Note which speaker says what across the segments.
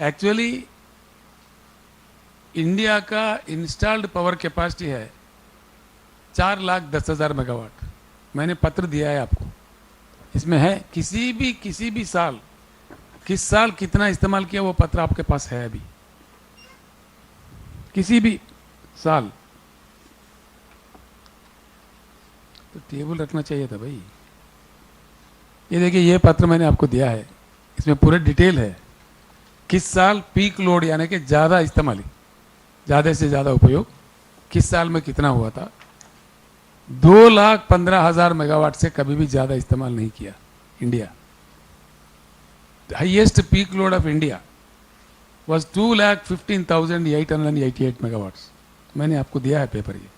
Speaker 1: Actually India का installed power capacity है 4,10,000 megawatt. मैंने पत्र दिया है आपको, इसमें है किसी भी साल किस साल कितना इस्तेमाल किया वो पत्र आपके पास है अभी, किसी भी साल। तो टेबल रखना चाहिए था भाई। ये देखिए, ये पत्र मैंने आपको दिया है, इसमें पूरे डिटेल है किस साल पीक लोड यानी कि ज़्यादा इस्तेमाली, ज़्यादा से ज़्यादा उपयोग किस साल में कितना हुआ था। 2,15,000 मेगावाट से कभी भी ज़्यादा इस्तेमाल नहीं किया India. Highest peak load of India was 2,15,888 megawatts. मैंने आपको दिया है पेपर ये,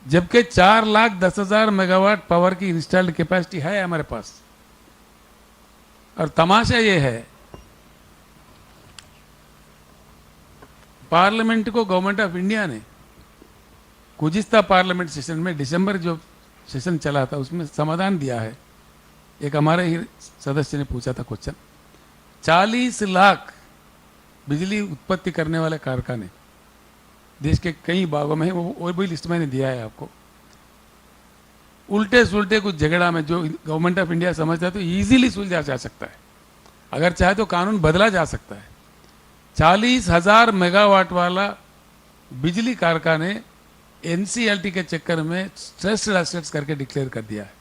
Speaker 1: जबकि 4,10,000 मेगावाट पावर की इंस्टॉल्ड कैपेसिटी है हमारे पास। और तमाशा ये है, पार्लियामेंट को गवर्नमेंट ऑफ इंडिया ने गुज़िश्ता पार्लियामेंट सेशन में, दिसंबर जो सेशन चला था उसमें समाधान दिया है। एक हमारे ही सदस्य ने पूछा था क्वेश्चन, 40 लाख बिजली उत्पत्ति करने वाले कारखाने देश के कई भागों में है, वो भी लिस्ट मैंने दिया है आपको। उल्टे सुलटे कुछ झगड़ा में जो गवर्नमेंट ऑफ इंडिया समझता है तो इजीली सुलझा जा सकता है, अगर चाहे तो कानून बदला जा सकता है। 40,000 मेगावाट वाला बिजली कारखाने एनसीएलटी के चक्कर में स्ट्रेस्ड एसेट्स करके डिक्लेयर कर दिया है।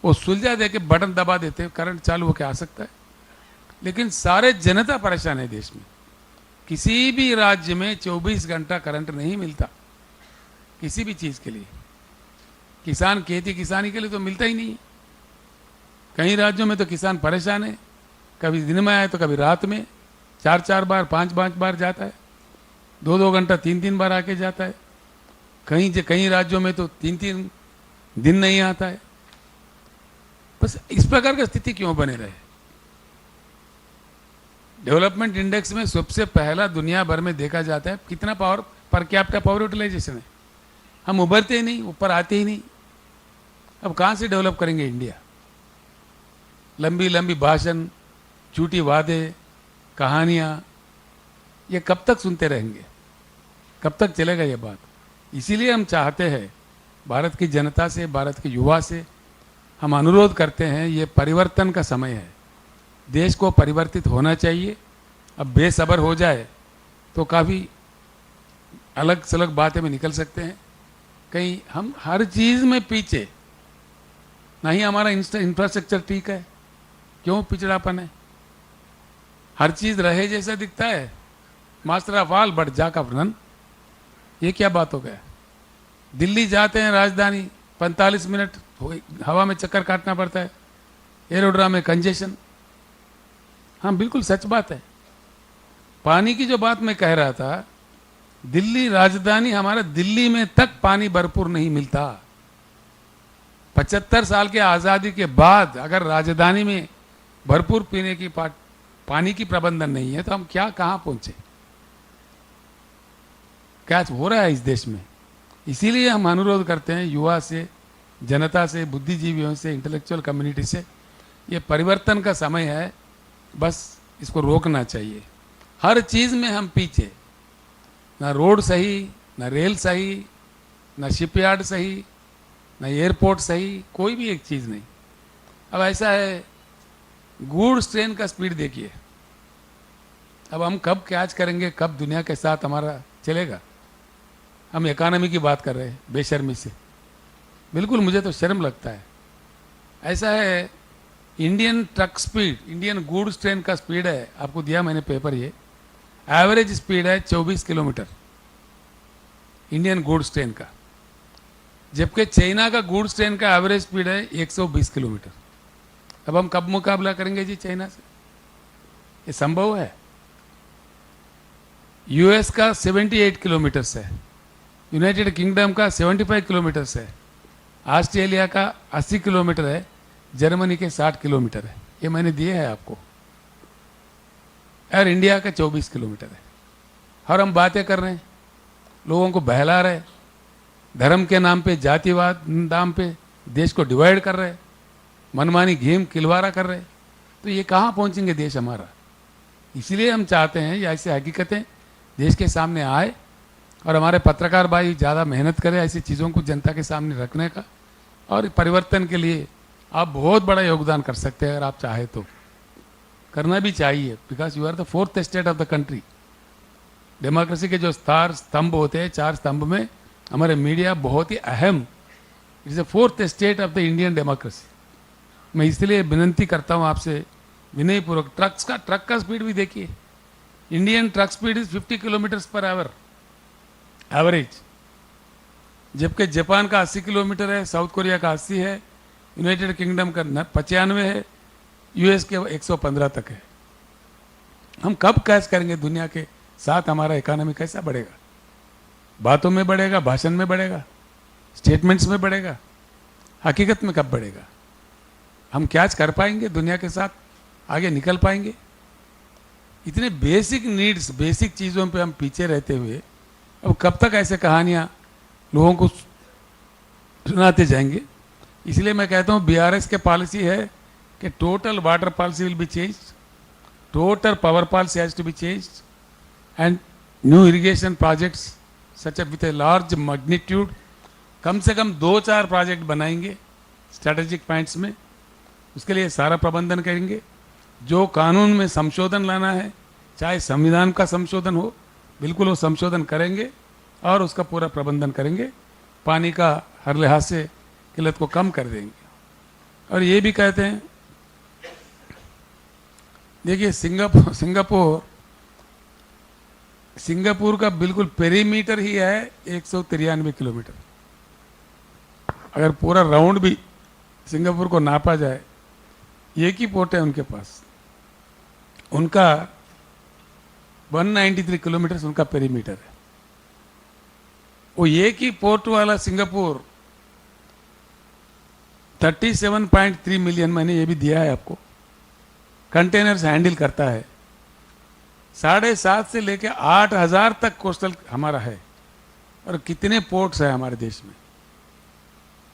Speaker 1: वो सुलझा दे के बटन दबा देते करंट चालू होकर आ सकता है, लेकिन सारे जनता परेशान है देश में। किसी भी राज्य में 24 घंटा करंट नहीं मिलता किसी भी चीज़ के लिए। किसान खेती किसानी के लिए तो मिलता ही नहीं। कई राज्यों में तो किसान परेशान है, कभी दिन में आए तो कभी रात में, 4-4 बार 5-5 बार जाता है, 2-2 घंटा 3-3 बार आके जाता है। कई राज्यों में तो 3-3 दिन नहीं आता है। बस इस प्रकार की स्थिति क्यों बने रहे। डेवलपमेंट इंडेक्स में सबसे पहला दुनिया भर में देखा जाता है कितना power per capita power utilisation है। हम उभरते ही नहीं, ऊपर आते ही नहीं। अब कहाँ से डेवलप करेंगे इंडिया। लंबी लंबी भाषण, झूठी वादे, कहानियाँ, ये कब तक सुनते रहेंगे, कब तक चलेगा ये बात। इसीलिए हम चाहते हैं भारत की जनता से, भारत के युवा से हम अनुरोध करते हैं, ये परिवर्तन का समय है, देश को परिवर्तित होना चाहिए। अब बेसब्र हो जाए तो काफ़ी अलग सलग बातें में निकल सकते हैं। कहीं हम हर चीज़ में पीछे नहीं, हमारा इंफ्रास्ट्रक्चर ठीक है, क्यों पिछड़ापन है। हर चीज़ रहे जैसा दिखता है, master of all but jack of none. ये क्या बात हो गया। दिल्ली जाते हैं राजधानी, 45 मिनट हवा में चक्कर काटना पड़ता है, एरोड्राम में कंजेशन। हाँ बिल्कुल सच बात है। पानी की जो बात मैं कह रहा था, दिल्ली राजधानी, हमारा दिल्ली में तक पानी भरपूर नहीं मिलता। 75 साल के आज़ादी के बाद अगर राजधानी में भरपूर पीने की पानी की प्रबंधन नहीं है तो हम क्या कहाँ पहुंचे। क्या हो रहा है इस देश में। इसीलिए हम अनुरोध करते हैं युवा से, जनता से, बुद्धिजीवियों से, इंटेलेक्चुअल कम्युनिटी से, ये परिवर्तन का समय है, बस इसको रोकना चाहिए। हर चीज़ में हम पीछे, ना रोड सही, ना रेल सही, ना शिपयार्ड सही, ना एयरपोर्ट सही, कोई भी एक चीज़ नहीं। अब ऐसा है, गुड्स ट्रेन का स्पीड देखिए। अब हम कब कैच करेंगे, कब दुनिया के साथ हमारा चलेगा। हम इकोनॉमी की बात कर रहे हैं बेशर्मी से। बिल्कुल मुझे तो शर्म लगता है। ऐसा है, Indian truck speed, Indian goods train का स्पीड है, आपको दिया मैंने पेपर, ये एवरेज स्पीड है 24 किलोमीटर इंडियन गुड्स ट्रेन का, जबकि चाइना का गुड्स ट्रेन का एवरेज स्पीड है 120 किलोमीटर। अब हम कब मुकाबला करेंगे जी चाइना से। ये संभव है। यूएस का 78 किलोमीटर है, यूनाइटेड किंगडम का 75 किलोमीटर है, ऑस्ट्रेलिया का 80 किलोमीटर है, जर्मनी के 60 किलोमीटर है। ये मैंने दिए है आपको। और इंडिया का 24 किलोमीटर है। और हम बातें कर रहे हैं, लोगों को बहला रहे, धर्म के नाम पे, जातिवाद नाम पे देश को डिवाइड कर रहे, मनमानी गेम खिलवाड़ा कर रहे। तो ये कहाँ पहुंचेंगे देश हमारा। इसीलिए हम चाहते हैं ये ऐसी हकीकतें देश के सामने आए और हमारे पत्रकार भाई ज़्यादा मेहनत करें ऐसी चीज़ों को जनता के सामने रखने का, और परिवर्तन के लिए आप बहुत बड़ा योगदान कर सकते हैं अगर आप चाहे तो, करना भी चाहिए, because you are the fourth state of the country. Democracy के जो स्तंभ होते हैं, 4 स्तंभ में हमारे मीडिया बहुत ही अहम, it is the fourth state of the Indian democracy. मैं इसलिए विनती करता हूँ आपसे विनयपूर्वक, ट्रक का स्पीड भी देखिए, Indian truck speed is 50 kilometres per hour average, जबकि जापान का 80 किलोमीटर है, साउथ कोरिया का 80 है, यूनाइटेड किंगडम का 95 है, यूएस के 115 तक है। हम कब कैच करेंगे दुनिया के साथ? हमारा इकोनॉमी कैसा बढ़ेगा? बातों में बढ़ेगा, भाषण में बढ़ेगा, स्टेटमेंट्स में बढ़ेगा, हकीकत में कब बढ़ेगा? हम कैच कर पाएंगे दुनिया के साथ? आगे निकल पाएंगे? इतने बेसिक नीड्स, बेसिक चीज़ों पे हम पीछे रहते हुए अब कब तक ऐसे कहानियाँ लोगों को सुनाते जाएंगे? इसलिए मैं कहता हूँ बीआरएस के पॉलिसी है कि total water policy will be change, total power policy has to be change, and new irrigation projects such with a large magnitude, कम से कम 2-4 प्रोजेक्ट बनाएंगे स्ट्रैटेजिक पॉइंट्स में, उसके लिए सारा प्रबंधन करेंगे। जो कानून में संशोधन लाना है, चाहे संविधान का संशोधन हो, बिल्कुल वो संशोधन करेंगे और उसका पूरा प्रबंधन करेंगे। पानी का हर लिहाज से किल्लत को कम कर देंगे। और ये भी कहते हैं, देखिए सिंगापुर का बिल्कुल पेरीमीटर ही है 193 किलोमीटर। अगर पूरा राउंड भी सिंगापुर को नापा जाए, एक ही पोर्ट है उनके पास, उनका 193 किलोमीटर उनका पेरीमीटर है। वो एक ही पोर्ट वाला सिंगापुर 37.3 मिलियन, मैंने ये भी दिया है आपको, कंटेनर्स हैंडल करता है। 7.5 से लेकर 8,000 तक कोस्टल हमारा है। और कितने पोर्ट्स है हमारे देश में,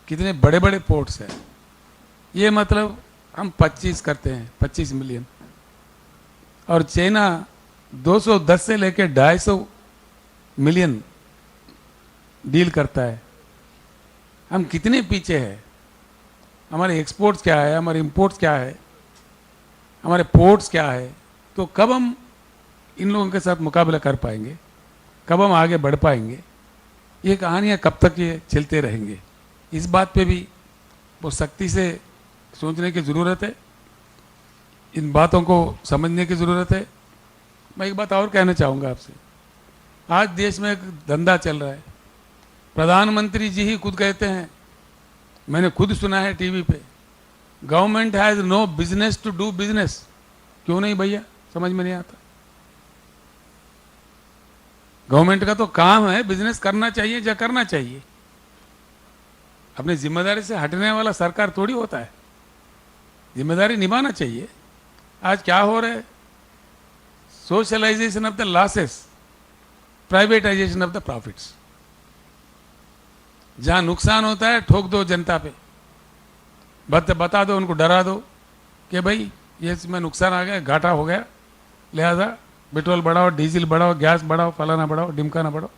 Speaker 1: कितने बड़े बड़े पोर्ट्स हैं। ये मतलब हम 25 करते हैं, 25 मिलियन, और चाइना 210 से लेकर 250 मिलियन डील करता है। हम कितने पीछे हैं? हमारे एक्सपोर्ट्स क्या है, हमारे इंपोर्ट्स क्या है, हमारे पोर्ट्स क्या है? तो कब हम इन लोगों के साथ मुकाबला कर पाएंगे? कब हम आगे बढ़ पाएंगे? ये कहानियाँ कब तक ये चलते रहेंगे? इस बात पे भी बहुत सख्ती से सोचने की ज़रूरत है, इन बातों को समझने की ज़रूरत है। मैं एक बात और कहना चाहूँगा आपसे। आज देश में एक धंधा चल रहा है, प्रधानमंत्री जी ही खुद कहते हैं, मैंने खुद सुना है टीवी पे, government has no business to do business. क्यों नहीं भैया? समझ में नहीं आता। गवर्नमेंट का तो काम है बिजनेस करना चाहिए या करना चाहिए। अपनी जिम्मेदारी से हटने वाला सरकार थोड़ी होता है, जिम्मेदारी निभाना चाहिए। आज क्या हो रहा है? Socialization of the losses, privatization of the profits. जहां नुकसान होता है ठोक दो जनता पे, बता दो, उनको डरा दो कि भाई ये इसमें नुकसान आ गया, घाटा हो गया, लिहाजा पेट्रोल बढ़ाओ, डीजल बढ़ाओ, गैस बढ़ाओ, फलाना बढ़ाओ, ढिमकाना बढ़ाओ।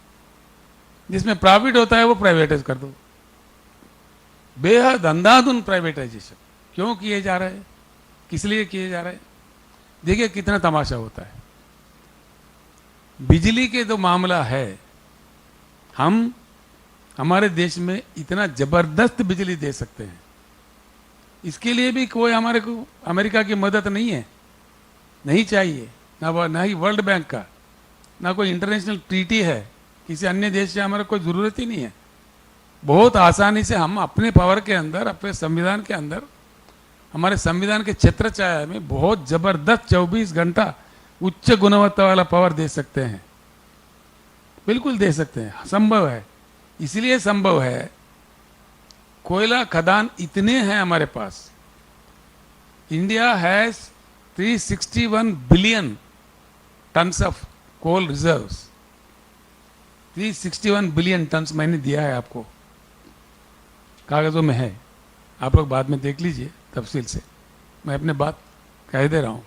Speaker 1: जिसमें प्रॉफिट होता है वो प्राइवेटाइज कर दो। बेहद अंधाधुन प्राइवेटाइजेशन क्यों किए जा रहे हैं? किस लिए किए जा रहे हैं? देखिए कितना तमाशा होता है। बिजली के जो मामला है, हम हमारे देश में इतना जबरदस्त बिजली दे सकते हैं, इसके लिए भी कोई हमारे को अमेरिका की मदद नहीं है, नहीं चाहिए, ना ही वर्ल्ड बैंक का, ना कोई इंटरनेशनल ट्रीटी है, किसी अन्य देश से हमारे कोई ज़रूरत ही नहीं है। बहुत आसानी से हम अपने पावर के अंदर, अपने संविधान के अंदर, हमारे संविधान के छत्रछाया में बहुत जबरदस्त 24 घंटा उच्च गुणवत्ता वाला पावर दे सकते हैं। बिल्कुल दे सकते हैं, संभव है। इसलिए संभव है, कोयला खदान इतने हैं हमारे पास। India has 361 billion tons of coal reserves. 361 billion tons मैंने दिया है आपको, कागजों में है, आप लोग बाद में देख लीजिए तफसील से। मैं अपने बात कह दे रहा हूँ।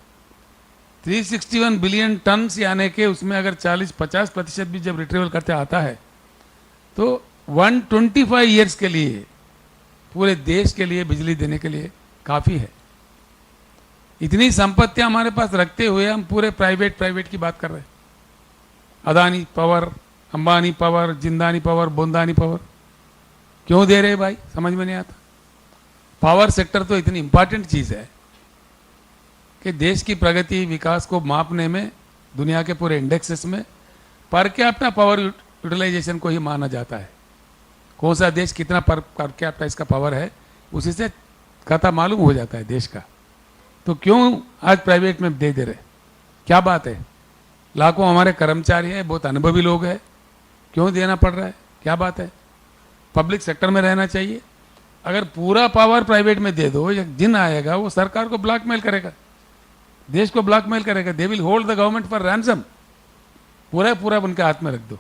Speaker 1: 361 बिलियन टन यानी कि उसमें अगर 40-50% भी जब रिट्रीवल करते आता है तो 125 ईयर्स के लिए पूरे देश के लिए बिजली देने के लिए काफ़ी है। इतनी संपत्तियां हमारे पास रखते हुए हम पूरे प्राइवेट की बात कर रहे हैं। Adani power, Ambani power, Jindani power, Bondani power क्यों दे रहे भाई, समझ में नहीं आता। पावर सेक्टर तो इतनी इंपॉर्टेंट चीज़ है कि देश की प्रगति विकास को मापने में दुनिया के पूरे इंडेक्सेस में पर कैपिटा पावर यूटिलाइजेशन को ही माना जाता है। कौन सा देश कितना पर कैपिटा इसका पावर है उसी से खाता मालूम हो जाता है देश का। तो क्यों आज प्राइवेट में दे रहे, क्या बात है। लाखों हमारे कर्मचारी हैं, बहुत अनुभवी लोग हैं, क्यों देना पड़ रहा है, क्या बात है। पब्लिक सेक्टर में रहना चाहिए। अगर पूरा पावर प्राइवेट में दे दो, एक दिन आएगा वो सरकार को ब्लैकमेल करेगा, देश को ब्लैकमेल करेगा। They will hold the government for ransom. पूरा उनके हाथ में रख दो।